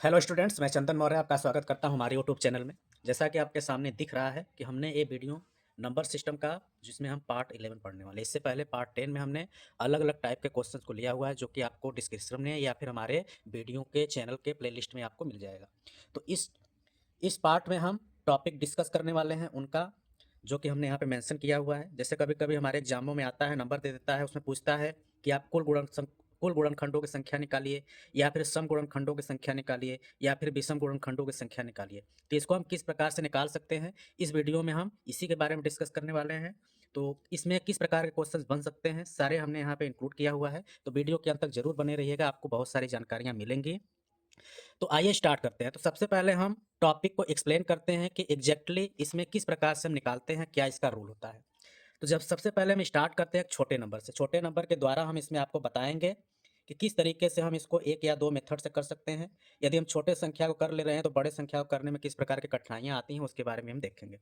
Hello students, मैं चंदन मौर्य आपका स्वागत करता हूं हमारे यूट्यूब चैनल में। जैसा कि आपके सामने दिख रहा है कि हमने ये वीडियो नंबर सिस्टम का जिसमें हम पार्ट 11 पढ़ने वाले हैं। इससे पहले पार्ट 10 में हमने अलग अलग टाइप के क्वेश्चंस को लिया हुआ है जो कि आपको डिस्क्रिप्शन में या फिर हमारे वीडियो के चैनल के प्लेलिस्ट में आपको मिल जाएगा। तो इस पार्ट में हम टॉपिक डिस्कस करने वाले हैं उनका, जो कि हमने यहाँ पे मेंशन किया हुआ है। जैसे कभी कभी हमारे एग्जामों में आता है, नंबर दे देता है, उसमें पूछता है कि आप कुल गुणनखंडों की संख्या निकालिए, या फिर सम गुणनखंडों की संख्या निकालिए, या फिर विषम गुणनखंडों की संख्या निकालिए। तो इसको हम किस प्रकार से निकाल सकते हैं, इस वीडियो में हम इसी के बारे में डिस्कस करने वाले हैं। तो इसमें किस प्रकार के क्वेश्चंस बन सकते हैं, सारे हमने यहाँ पे इंक्लूड किया हुआ है। तो वीडियो के अंत तक जरूर बने रहिएगा, आपको बहुत सारी जानकारियाँ मिलेंगी। तो आइए स्टार्ट करते हैं। तो सबसे पहले हम टॉपिक को एक्सप्लेन करते हैं कि एग्जैक्टली इसमें किस प्रकार से हम निकालते हैं, क्या इसका रूल होता है। तो जब सबसे पहले हम स्टार्ट करते हैं छोटे नंबर से। छोटे नंबर के द्वारा हम इसमें आपको बताएंगे कि किस तरीके से हम इसको एक या दो मेथड से कर सकते हैं। यदि हम छोटे संख्या को कर ले रहे हैं तो बड़े संख्या को करने में किस प्रकार की कठिनाइयाँ आती हैं, उसके बारे में हम देखेंगे।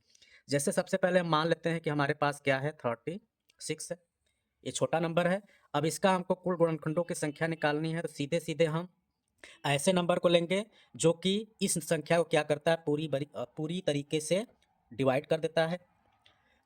जैसे सबसे पहले हम मान लेते हैं कि हमारे पास क्या है, 36 है। ये छोटा नंबर है। अब इसका हमको कुल गुणनखंडों की संख्या निकालनी है। तो सीधे सीधे हम ऐसे नंबर को लेंगे जो कि इस संख्या को क्या करता है, पूरी तरीके से डिवाइड कर देता है।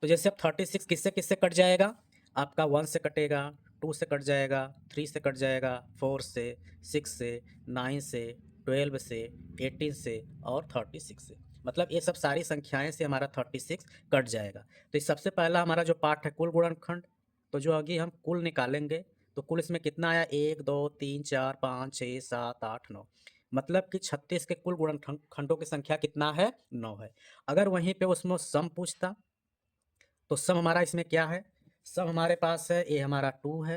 तो जैसे अब 36 किससे किससे कट जाएगा, आपका 1 से कटेगा, 2 से कट जाएगा, 3 से कट जाएगा, 4 से, 6 से, 9 से, 12 से, 18 से और 36 से। मतलब ये सब सारी संख्याएं से हमारा 36 कट जाएगा। तो इस सबसे पहला हमारा जो पार्ट है कुल गुणनखंड। तो जो अभी हम कुल निकालेंगे तो कुल इसमें कितना आया, 1 2 3 4 5 6 7 8 9। मतलब कि 36 के कुल गुणनखंडों की संख्या कितना है, 9 है। अगर वहीं पे उसमें सम पूछता तो सम हमारा इसमें क्या है, सम हमारे पास है, ये हमारा 2 है,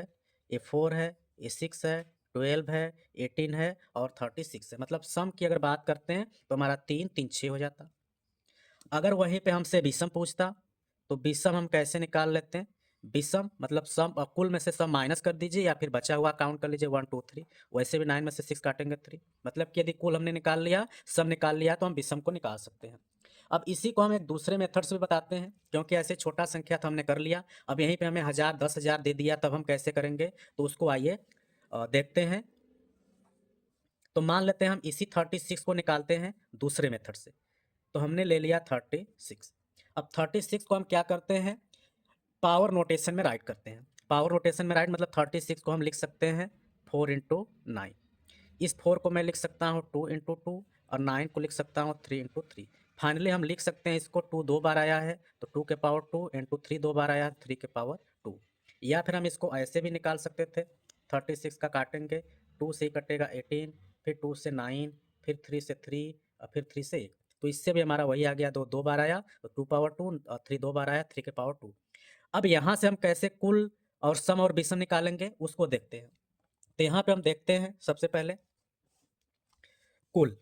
ये 4 है, ये 6 है, 12 है, 18 है और 36 है। मतलब सम की अगर बात करते हैं तो हमारा 3 3 6 हो जाता। अगर वहीं पे हमसे विषम पूछता तो विषम हम कैसे निकाल लेते हैं, विषम मतलब सम कुल में से सम माइनस कर दीजिए या फिर बचा हुआ काउंट कर लीजिए 1 2 3। वैसे भी 9 में से 6 काटेंगे 3। मतलब कि यदि कुल हमने निकाल लिया, सम निकाल लिया, तो हम विषम को निकाल सकते हैं। अब इसी को हम एक दूसरे मेथड से भी बताते हैं, क्योंकि ऐसे छोटा संख्या तो हमने कर लिया। अब यहीं पे हमें 1000 10,000 दे दिया, तब हम कैसे करेंगे, तो उसको आइए देखते हैं। तो मान लेते हैं हम इसी 36 को निकालते हैं दूसरे मेथड से। तो हमने ले लिया 36। अब 36 को हम क्या करते हैं, पावर नोटेशन में राइट करते हैं। पावर नोटेशन में राइट मतलब 36 को हम लिख सकते हैं 4 × 9। इस 4 को मैं लिख सकता हूँ 2 × 2 और 9 को लिख सकता हूँ 3 × 3। फाइनली हम लिख सकते हैं इसको 2 दो बार आया है तो 2 के पावर 2 इंटू 3 दो बार आया है 3 के पावर 2। या फिर हम इसको ऐसे भी निकाल सकते थे, 36 का काटेंगे, 2 से ही कटेगा 18, फिर 2 से 9, फिर 3 से 3 और फिर 3 से 1। तो इससे भी हमारा वही आ गया, दो दो बार आया तो 2 पावर 2 और 3 दो बार आया 3 के पावर 2। अब यहाँ से हम कैसे कुल और सम और विषम निकालेंगे उसको देखते हैं। तो यहाँ पे हम देखते हैं सबसे पहले कुल।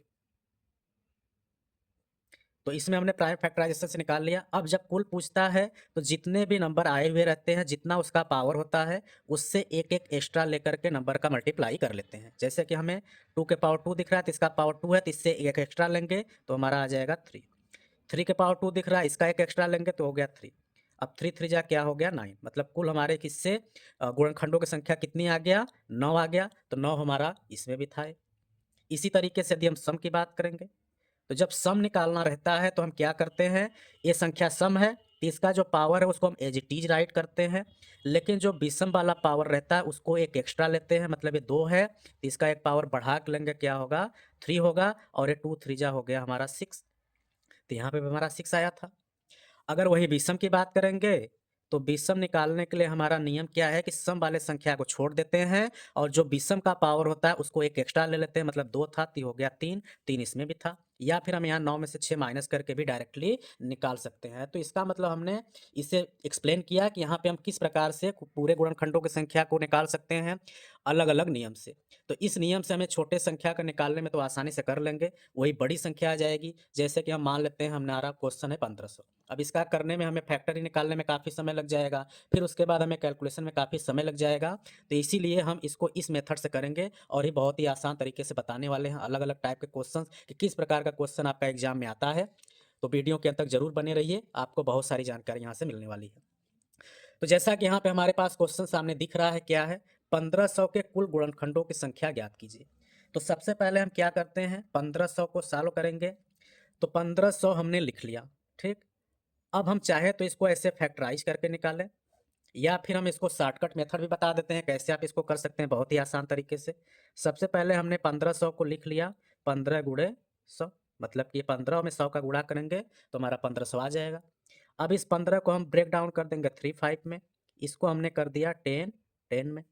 तो इसमें हमने प्राइम फैक्टराइजेशन से निकाल लिया। अब जब कुल पूछता है तो जितने भी नंबर आए हुए रहते हैं, जितना उसका पावर होता है, उससे एक एक एक्स्ट्रा लेकर के नंबर का मल्टीप्लाई कर लेते हैं। जैसे कि हमें 2 के पावर 2 दिख रहा है तो इसका पावर 2 है, तो इससे एक एक्स्ट्रा लेंगे तो हमारा आ जाएगा 3। 3 के पावर 2 दिख रहा है, इसका एक एक्स्ट्रा लेंगे तो हो गया 3। अब 3 3 जा क्या हो गया 9। मतलब कुल हमारे किससे गुणनखंडों की संख्या कितनी आ गया, 9 आ गया। तो 9 हमारा इसमें भी था। इसी तरीके से यदि हम सम की बात करेंगे तो जब सम निकालना रहता है तो हम क्या करते हैं, ये संख्या सम है तो इसका जो पावर है उसको हम एज इट इज राइट करते हैं। लेकिन जो विषम वाला पावर रहता है उसको एक एक्स्ट्रा लेते हैं। मतलब ये 2 है तो इसका एक पावर बढ़ा के लेंगे, क्या होगा 3 होगा। और ये 2 3 जा हो गया हमारा 6। तो यहाँ पे भी हमारा 6 आया था। अगर वही विषम की बात करेंगे तो विषम निकालने के लिए हमारा नियम क्या है कि सम वाले संख्या को छोड़ देते हैं और जो विषम का पावर होता है उसको एक एक्स्ट्रा ले लेते हैं। मतलब 2 था तो हो गया 3, 3 इसमें भी था। या फिर हम यहाँ 9 में से 6 माइनस करके भी डायरेक्टली निकाल सकते हैं। तो इसका मतलब हमने इसे एक्सप्लेन किया कि यहाँ पे हम किस प्रकार से पूरे गुणनखंडों की संख्या को निकाल सकते हैं अलग अलग नियम से। तो इस नियम से हमें छोटे संख्या का निकालने में तो आसानी से कर लेंगे, वही बड़ी संख्या आ जाएगी। जैसे कि हम मान लेते हैं हमारा क्वेश्चन है 1500। अब इसका करने में हमें फैक्टरी निकालने में काफ़ी समय लग जाएगा, फिर उसके बाद हमें कैलकुलेशन में काफ़ी समय लग जाएगा। तो इसीलिए हम इसको इस मेथड से करेंगे और ये बहुत ही आसान तरीके से बताने वाले हैं अलग अलग टाइप के क्वेश्चन कि किस प्रकार का क्वेश्चन आपका एग्जाम में आता है। तो वीडियो के अंत तक जरूर बने रहिए, आपको बहुत सारी जानकारी यहाँ से मिलने वाली है। तो जैसा कि यहाँ पे हमारे पास क्वेश्चन सामने दिख रहा है, क्या है, 1500 के कुल गुणनखंडों की संख्या ज्ञात कीजिए। तो सबसे पहले हम क्या करते हैं, 1500 को सॉल्व करेंगे। तो 1500 हमने लिख लिया, ठीक। अब हम चाहे तो इसको ऐसे फैक्टराइज करके निकालें, या फिर हम इसको शॉर्टकट मेथड भी बता देते हैं कैसे आप इसको कर सकते हैं, बहुत ही आसान तरीके से। सबसे पहले हमने 1500 को लिख लिया 15 गुणे 100, मतलब कि 15 में 100 का गुणा करेंगे तो हमारा 1500 आ जाएगा। अब इस 15 को हम ब्रेक डाउन कर देंगे 3 5 में, इसको हमने कर दिया 10 10 में।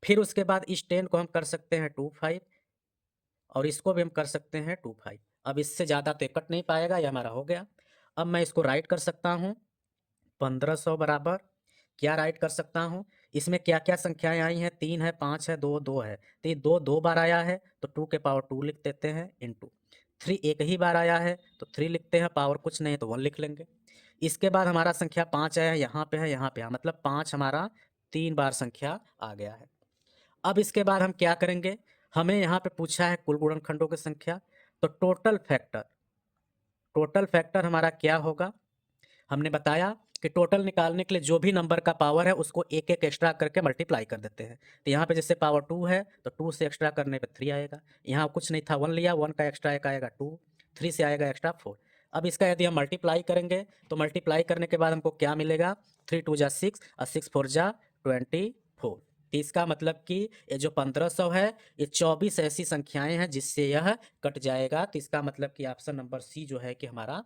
फिर उसके बाद इस 10 को हम कर सकते हैं 2 5, और इसको भी हम कर सकते हैं 2 5। अब इससे ज़्यादा तो ये कट नहीं पाएगा, ये हमारा हो गया। अब मैं इसको राइट कर सकता हूँ 1500 बराबर, क्या राइट कर सकता हूँ, इसमें क्या क्या संख्याएं आई हैं, 3 है, 5 है, 2 2 है। तो ये 2 2 बार आया है तो 2 के पावर 2 लिख देते हैं, इंटू 3 एक ही बार आया है तो 3 लिखते हैं, पावर कुछ नहीं तो 1 लिख लेंगे। इसके बाद हमारा संख्या 5 आया है, यहाँ पे है, यहाँ पे है, मतलब 5 हमारा 3 बार संख्या आ गया है। अब इसके बाद हम क्या करेंगे, हमें यहाँ पे पूछा है कुल गुणनखंडों की संख्या, तो टोटल फैक्टर हमारा क्या होगा, हमने बताया कि टोटल निकालने के लिए जो भी नंबर का पावर है उसको एक एक एक्स्ट्रा करके मल्टीप्लाई कर देते हैं। तो यहाँ पे जैसे पावर 2 है तो 2 से एक्स्ट्रा करने पे 3 आएगा, यहाँ कुछ नहीं था 1 लिया, 1 का एक्स्ट्रा एक आएगा 2, 3 से आएगा एक्स्ट्रा 4। अब इसका यदि हम मल्टीप्लाई करेंगे तो मल्टीप्लाई करने के बाद हमको क्या मिलेगा, 3 2 जा 6 और 6 4 जा 24। तो इसका मतलब कि ये जो 1500 है ये 24 ऐसी संख्याएं हैं जिससे यह कट जाएगा। तो इसका मतलब कि ऑप्शन नंबर सी जो है कि हमारा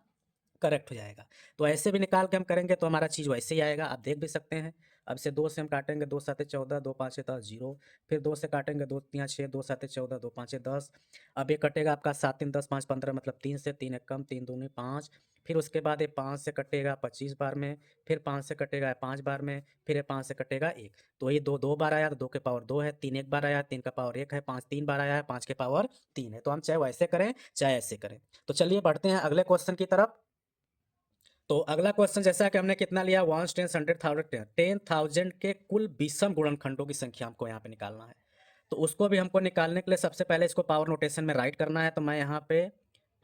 करेक्ट हो जाएगा। तो ऐसे भी निकाल के हम करेंगे तो हमारा चीज़ वैसे ही आएगा, आप देख भी सकते हैं। अब से 2 से हम काटेंगे, 2 7 14, 2 5 10 0। फिर 2 से काटेंगे, 2 3 6, 2 7 14, 2 5 10। अब ये कटेगा आपका 7 3 10 5 15, मतलब 3 से 3 एक कम, 3 दूनी 5। फिर उसके बाद ये 5 से कटेगा 25 बार में, फिर 5 से कटेगा 5 बार में, फिर ये 5 से कटेगा 1। तो ये 2 2 बार आया तो 2 के पावर 2 है, 3 एक बार आया, 3 का पावर 1 है, 5 3 बार आया है, 5 के पावर 3 है। तो हम चाहे वैसे करें चाहे ऐसे करें। तो चलिए बढ़ते हैं अगले क्वेश्चन की तरफ। तो अगला क्वेश्चन जैसा कि हमने कितना लिया, 1 10 100 1000, 10,000 के कुल विषम गुणनखंडों की संख्या हमको यहाँ पे निकालना है। तो उसको भी हमको निकालने के लिए सबसे पहले इसको पावर नोटेशन में राइट करना है। तो मैं यहाँ पे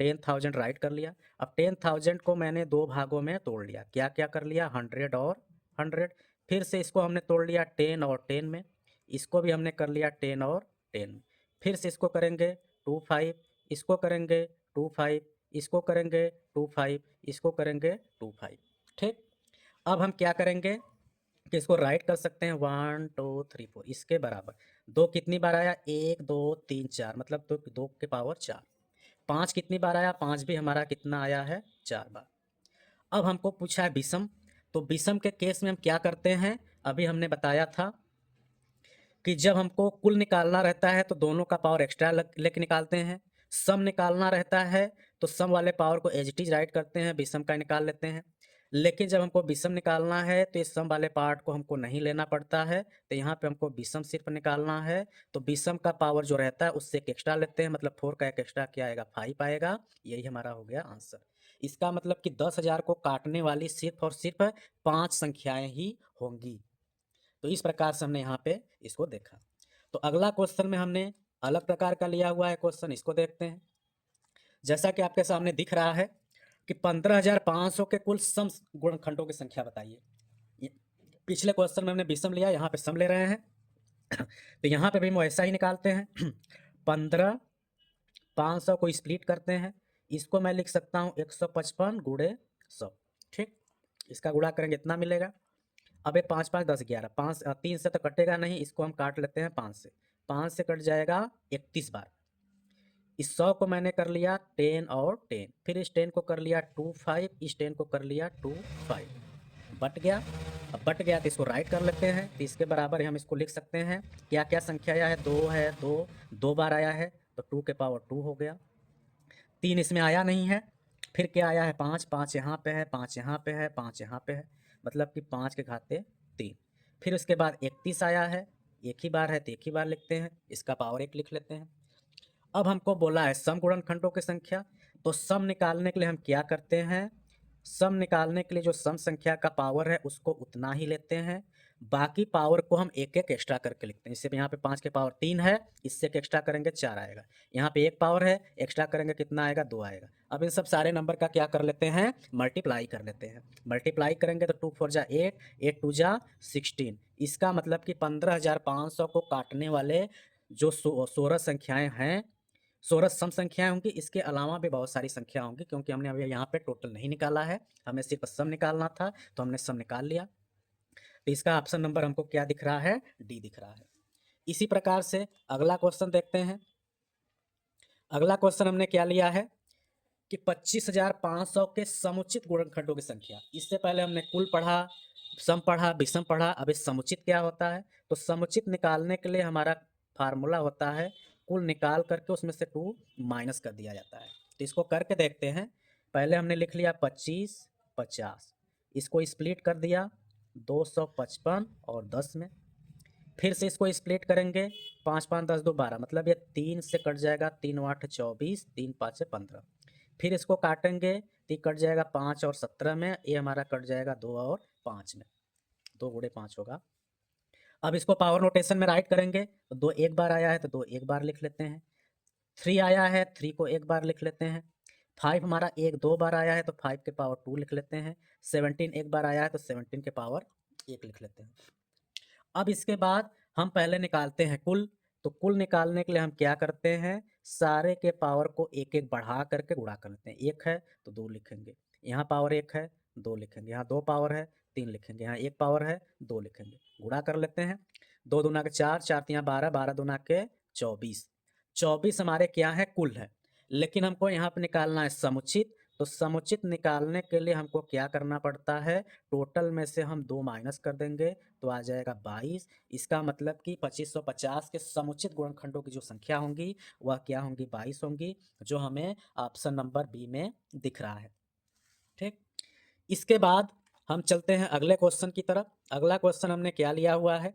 10,000 राइट कर लिया। अब 10,000 को मैंने दो भागों में तोड़ लिया, क्या क्या कर लिया, 100 और 100। फिर से इसको हमने तोड़ लिया 10 और 10 में, इसको भी हमने कर लिया 10 और 10 में। फिर से इसको करेंगे 2 5, इसको करेंगे 2 5, इसको करेंगे 2 5, इसको करेंगे 2 5। ठीक। अब हम क्या करेंगे कि इसको राइट कर सकते हैं 1 2 3 4 इसके बराबर। दो कितनी बार आया, 1 2 3 4, मतलब तो 2 के पावर 4। 5 कितनी बार आया, 5 भी हमारा कितना आया है, 4 बार। अब हमको पूछा है विषम, तो विषम के केस में हम क्या करते हैं, अभी हमने बताया था कि जब हमको कुल निकालना रहता है तो दोनों का पावर एक्स्ट्रा लेके निकालते हैं। सम निकालना रहता है तो सम वाले पावर को एज इट इज राइट करते हैं, विषम का निकाल लेते हैं। लेकिन जब हमको विषम निकालना है तो इस सम वाले पार्ट को हमको नहीं लेना पड़ता है, तो यहाँ पे हमको विषम सिर्फ निकालना है। तो विषम का पावर जो रहता है उससे एक एक्स्ट्रा लेते हैं, मतलब 4 का एक एक्स्ट्रा क्या आएगा, 5 आएगा। यही हमारा हो गया आंसर। इसका मतलब कि 10,000 को काटने वाली सिर्फ और सिर्फ 5 संख्याएं ही होंगी। तो इस प्रकार से हमने यहाँ पे इसको देखा। तो अगला क्वेश्चन में हमने अलग प्रकार का लिया हुआ है क्वेश्चन, इसको देखते हैं। जैसा कि आपके सामने दिख रहा है कि 15,500 के कुल सम गुणनखंडों की संख्या बताइए। पिछले क्वेश्चन में हमने विषम लिया, यहाँ पे सम ले रहे हैं। तो यहाँ पे भी हम ऐसा ही निकालते हैं। 15,500 को स्प्लिट करते हैं, इसको मैं लिख सकता हूँ 155 गुणे 100। ठीक, इसका गुणा करेंगे इतना मिलेगा। अब ये 5 5 10 11, 5 3 से तो कटेगा नहीं, इसको हम काट लेते हैं 5 से। 5 से कट जाएगा 31 बार। इस 100 को मैंने कर लिया 10 और 10, फिर इस 10 को कर लिया 2 5, इस 10 को कर लिया 2 5, बट गया। अब बट गया तो इसको राइट कर लेते हैं, तो इसके बराबर ही हम इसको लिख सकते हैं। क्या क्या संख्या आया है, 2 है, 2 बार आया है तो 2 के पावर 2 हो गया। 3 इसमें आया नहीं है। फिर क्या आया है, 5 5 यहाँ पे है, 5 यहाँ पे है, 5 यहाँ पे है, मतलब कि 5 के घाते 3। फिर उसके बाद 31 आया है, एक ही बार है तो एक ही बार लिखते हैं, इसका पावर 1 लिख लेते हैं। अब हमको बोला है सम गुणनखंडों की संख्या, तो सम निकालने के लिए हम क्या करते हैं, सम निकालने के लिए जो सम संख्या का पावर है उसको उतना ही लेते हैं, बाकी पावर को हम एक एक एक्स्ट्रा करके लिखते हैं। जैसे यहाँ पे 5 के पावर 3 है, इससे एक एक्स्ट्रा करेंगे 4 आएगा। यहाँ पे एक पावर है, एक्स्ट्रा करेंगे कितना आएगा, 2 आएगा। अब इन सब सारे नंबर का क्या कर लेते हैं, मल्टीप्लाई कर लेते हैं। मल्टीप्लाई करेंगे तो 2 4 जा 8, 8 2 जा 16। इसका मतलब कि 15,500 को काटने वाले जो 16 संख्याएँ हैं, 16 सम संख्याएँ होंगी, इसके अलावा भी बहुत सारी संख्या होंगी, क्योंकि हमने अभी यहाँ पे टोटल नहीं निकाला है, हमें सिर्फ़ सम निकालना था, तो हमने सम निकाल लिया। तो इसका ऑप्शन नंबर हमको क्या दिख रहा है? डी दिख रहा है। इसी प्रकार से अगला क्वेश्चन देखते हैं। अगला क्वेश्चन हमने क्या लिया है कि 25,500 के समुचित गुणनखंडों की संख्या। इससे पहले हमने कुल पढ़ा, सम पढ़ा, विषम पढ़ा, अब इस समुचित क्या होता है? तो समुचित निकालने के लिए हमारा फार्मूला होता है कुल निकाल करके उसमें से 2 माइनस कर दिया जाता है। तो इसको करके देखते हैं। पहले हमने लिख लिया 25, 50, इसको स्प्लिट कर दिया 255 और 10 में। फिर से इसको स्प्लिट करेंगे, 5 5 10 2 12, मतलब ये 3 से कट जाएगा, 3 8 24, 3 5 15। फिर इसको काटेंगे तो ये कट जाएगा 5 और 17 में, ये हमारा कट जाएगा 2 और 5 में, 2 गुणे 5 होगा। अब इसको पावर नोटेशन में राइट करेंगे तो 2 एक बार आया है तो 2 एक बार लिख लेते हैं। 3 आया है, 3 को एक बार लिख लेते हैं। 5 हमारा 1 2 बार आया है तो 5 के पावर 2 लिख लेते हैं। 17 एक बार आया है तो 17 के पावर 1 लिख लेते हैं। अब इसके बाद हम पहले निकालते हैं कुल। तो कुल निकालने के लिए हम क्या करते हैं? सारे के पावर को एक एक बढ़ा करके गुणा कर लेते हैं। 1 है तो 2 लिखेंगे, यहाँ पावर 1 है 2 लिखेंगे, यहाँ 2 पावर है 3 लिखेंगे, यहाँ 1 पावर है 2 लिखेंगे। गुणा कर लेते हैं। 2 दूना के 4, 4 तियाँ 12, 12 दूना के 24। 24 हमारे क्या है? कुल है। लेकिन हमको यहाँ पे निकालना है समुचित। तो समुचित निकालने के लिए हमको क्या करना पड़ता है? टोटल में से हम 2 माइनस कर देंगे तो आ जाएगा 22। इसका मतलब कि 2550 के समुचित गुणनखंडों की जो संख्या होंगी वह क्या होंगी? 22 होंगी, जो हमें ऑप्शन नंबर बी में दिख रहा है। ठीक, इसके बाद हम चलते हैं अगले क्वेश्चन की तरफ। अगला क्वेश्चन हमने क्या लिया हुआ है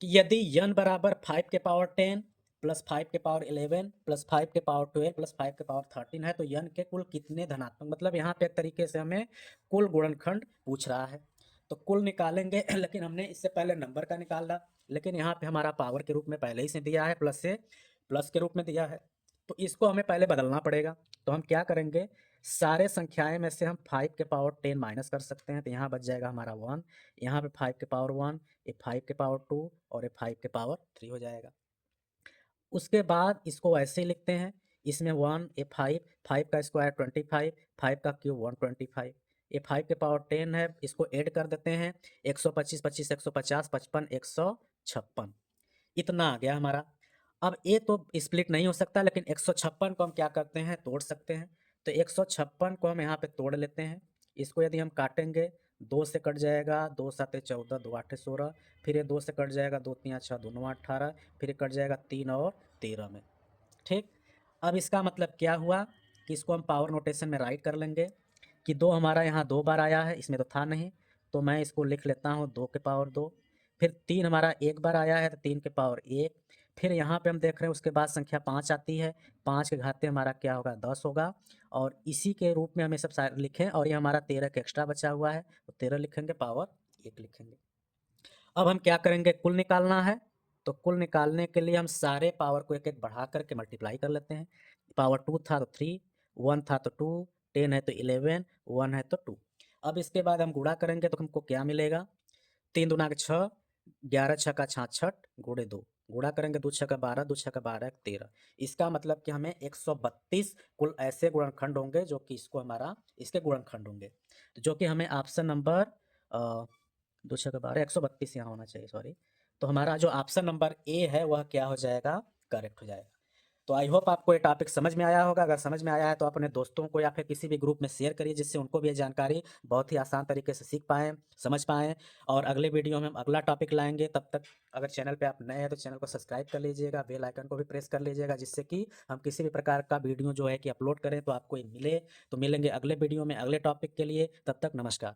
कि यदि n बराबर 5 के पावर 10 प्लस 5 के पावर 11 प्लस 5 के पावर 12 प्लस 5 के पावर 13 है तो n के कुल कितने धनात्मक, मतलब यहाँ पे एक तरीके से हमें कुल गुणनखंड पूछ रहा है। तो कुल निकालेंगे लेकिन हमने इससे पहले नंबर का निकाला, लेकिन यहाँ पे हमारा पावर के रूप में पहले ही से दिया है, प्लस से प्लस के रूप में दिया है, तो इसको हमें पहले बदलना पड़ेगा। तो हम क्या करेंगे? सारे संख्याएं में से हम 5 के पावर 10 माइनस कर सकते हैं, तो यहाँ बच जाएगा हमारा 1, यहाँ पे 5 के पावर 1, ये 5 के पावर 2 और ये 5 के पावर 3 हो जाएगा। उसके बाद इसको ऐसे ही लिखते हैं, इसमें 1, ये 5, 5 का स्क्वायर 25, 5 का क्यूब 125, ये 5 के पावर 10 है, इसको ऐड कर देते हैं 125, 25, 150, 55, 156, इतना आ गया हमारा। अब ये तो स्प्लिट नहीं हो सकता, लेकिन 156 को हम क्या करते हैं? तोड़ सकते हैं। तो 156 को हम यहाँ पे तोड़ लेते हैं। इसको यदि हम काटेंगे, 2 से कट जाएगा, 2 7 14, 2 8 16, फिर ये 2 से कट जाएगा, 2 3 6, 2 9 18, फिर ये कट जाएगा 3 और 13 में। ठीक, अब इसका मतलब क्या हुआ कि इसको हम पावर नोटेशन में राइट कर लेंगे कि 2 हमारा यहाँ 2 बार आया है, इसमें तो था नहीं, तो मैं इसको लिख लेता हूँ 2 के पावर 2। फिर 3 हमारा एक बार आया है तो 3 के पावर 1। फिर यहाँ पे हम देख रहे हैं उसके बाद संख्या 5 आती है, 5 के घाते हमारा क्या होगा? 10 होगा, और इसी के रूप में हमें सब सारे लिखें, और ये हमारा 13 का एक्स्ट्रा बचा हुआ है तो 13 लिखेंगे, पावर 1 लिखेंगे। अब हम क्या करेंगे? कुल निकालना है। तो कुल निकालने के लिए हम सारे पावर को एक एक बढ़ा करके मल्टीप्लाई कर लेते हैं। पावर 2 था तो 3, 1 था तो 2, 10 है तो 11, 1 है तो 2। अब इसके बाद हम गुणा करेंगे तो हमको क्या मिलेगा? 3 दूना के 6, 11 छः का 66 गुणे 2, गुणा करेंगे 2 छः का 12, 2 छः का 12 13। इसका मतलब कि हमें 132 कुल ऐसे गुणनखंड होंगे जो कि इसको हमारा इसके गुणनखंड होंगे, तो जो कि हमें ऑप्शन नंबर 2 छः का 12, 132 यहाँ होना चाहिए, सॉरी। तो हमारा जो ऑप्शन नंबर ए है वह क्या हो जाएगा? करेक्ट हो जाएगा। तो आई होप आपको ये टॉपिक समझ में आया होगा। अगर समझ में आया है तो अपने दोस्तों को या फिर किसी भी ग्रुप में शेयर करिए, जिससे उनको भी ये जानकारी बहुत ही आसान तरीके से सीख पाएँ, समझ पाएँ। और अगले वीडियो में हम अगला टॉपिक लाएंगे। तब तक अगर चैनल पे आप नए हैं तो चैनल को सब्सक्राइब कर लीजिएगा, बेल आइकन को भी प्रेस कर लीजिएगा, जिससे कि हम किसी भी प्रकार का वीडियो जो है कि अपलोड करें तो आपको ये मिले। तो मिलेंगे अगले वीडियो में अगले टॉपिक के लिए, तब तक नमस्कार।